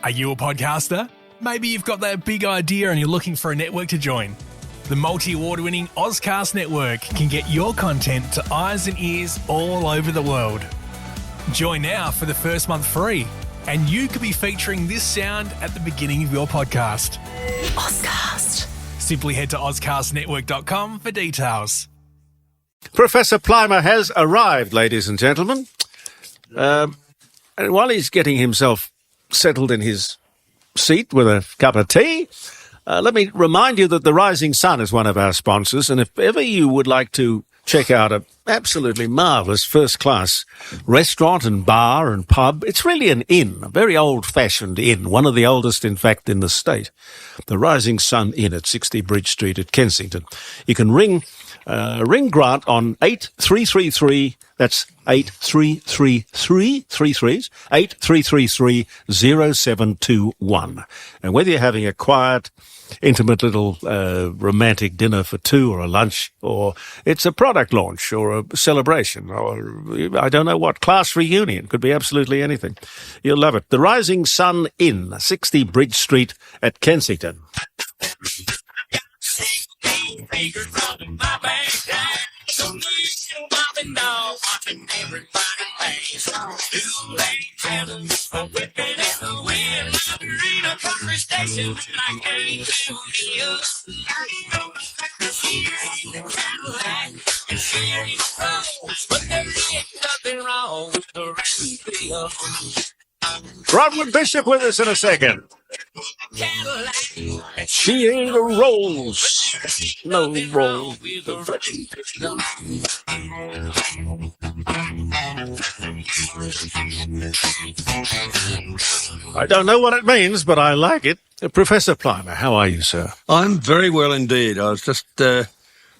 Are you a podcaster? Maybe you've got that big idea and you're looking for a network to join. The multi-award-winning Ozcast Network can get your content to eyes and ears all over the world. Join now for the first month free, and you could be featuring this sound at the beginning of your podcast. Ozcast. Simply head to ozcastnetwork.com for details. Professor Plimer has arrived, ladies and gentlemen. And while he's getting himself settled in his seat with a cup of tea, let me remind you that the Rising Sun is one of our sponsors, and if ever you would like to check out an absolutely marvellous first-class restaurant and bar and pub, it's really an inn, a very old-fashioned inn, one of the oldest, in fact, in the state. The Rising Sun Inn at 60 Bridge Street at Kensington. You can ring Grant on 8333, that's 8333-0721. And whether you're having a quiet, intimate little romantic dinner for two, or a lunch, or it's a product launch or a celebration, or I don't know what, class reunion, could be absolutely anything. You'll love it. The Rising Sun Inn, 60 Bridge Street at Kensington. Bronwyn Bishop with us in a second. She ain't a rose, no rose. I don't know what it means, but I like it. Professor Plimer, how are you, sir? I'm very well indeed. I was just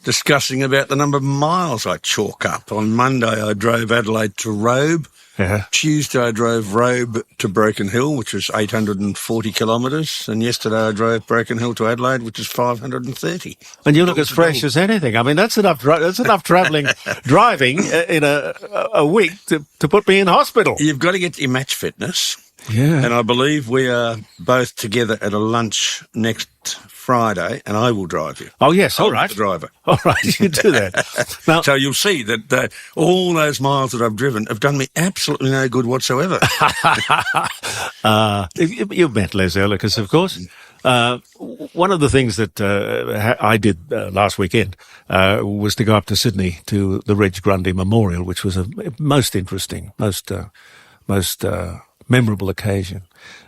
discussing about the number of miles I chalk up. On Monday, I drove Adelaide to Robe. Yeah. Tuesday, I drove Robe to Broken Hill, which is 840 kilometres. And yesterday, I drove Broken Hill to Adelaide, which is 530. And you look as fresh as anything. I mean, that's enough driving in a week to put me in hospital. You've got to get your match fitness. Yeah. And I believe we are both together at a lunch next Friday, and I will drive you. Oh, yes, all right. The driver. All right, you can do that. Now, so you'll see that all those miles that I've driven have done me absolutely no good whatsoever. You've met Les Elekes, of course. One of the things that I did last weekend was to go up to Sydney to the Reg Grundy Memorial, which was a most interesting, most memorable occasion.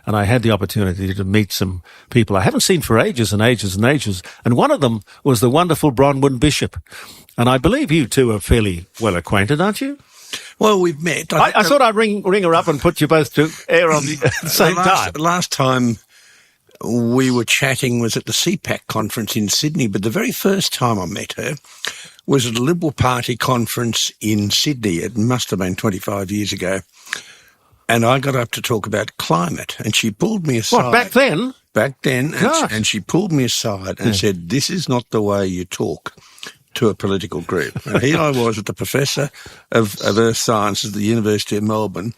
And I had the opportunity to meet some people I haven't seen for ages and ages and ages. And one of them was the wonderful Bronwyn Bishop. And I believe you two are fairly well acquainted, aren't you? Well, we've met. I thought I'd ring her up and put you both to air on the same time. Last time we were chatting was at the CPAC conference in Sydney, but the very first time I met her was at a Liberal Party conference in Sydney. It must have been 25 years ago. And I got up to talk about climate, and she pulled me aside. What, back then? Back then, and she pulled me aside and said, "This is not the way you talk to a political group." And here I was at the Professor of Earth Sciences at the University of Melbourne,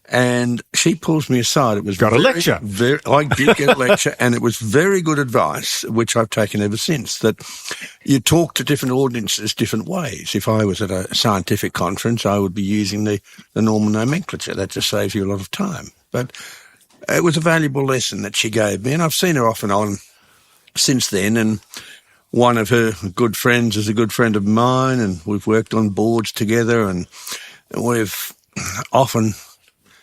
and she pulls me aside. It was a lecture. I did get a lecture, and it was very good advice, which I've taken ever since, that you talk to different audiences different ways. If I was at a scientific conference, I would be using the normal nomenclature. That just saves you a lot of time. But it was a valuable lesson that she gave me, and I've seen her off and on since then, and one of her good friends is a good friend of mine, and we've worked on boards together, and we've often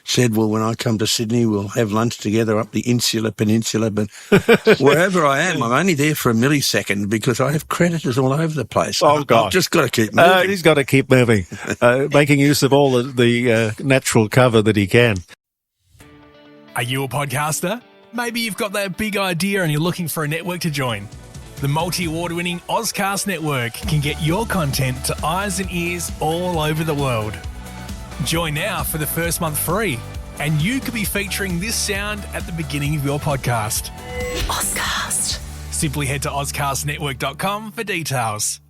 said, well, when I come to Sydney, we'll have lunch together up the Insular Peninsula. But wherever I am, I'm only there for a millisecond because I have creditors all over the place. Oh, God. I've just got to keep moving. He's got to keep moving, making use of all the natural cover that he can. Are you a podcaster? Maybe you've got that big idea and you're looking for a network to join. The multi-award-winning Ozcast Network can get your content to eyes and ears all over the world. Join now for the first month free, and you could be featuring this sound at the beginning of your podcast. Ozcast. Simply head to ozcastnetwork.com for details.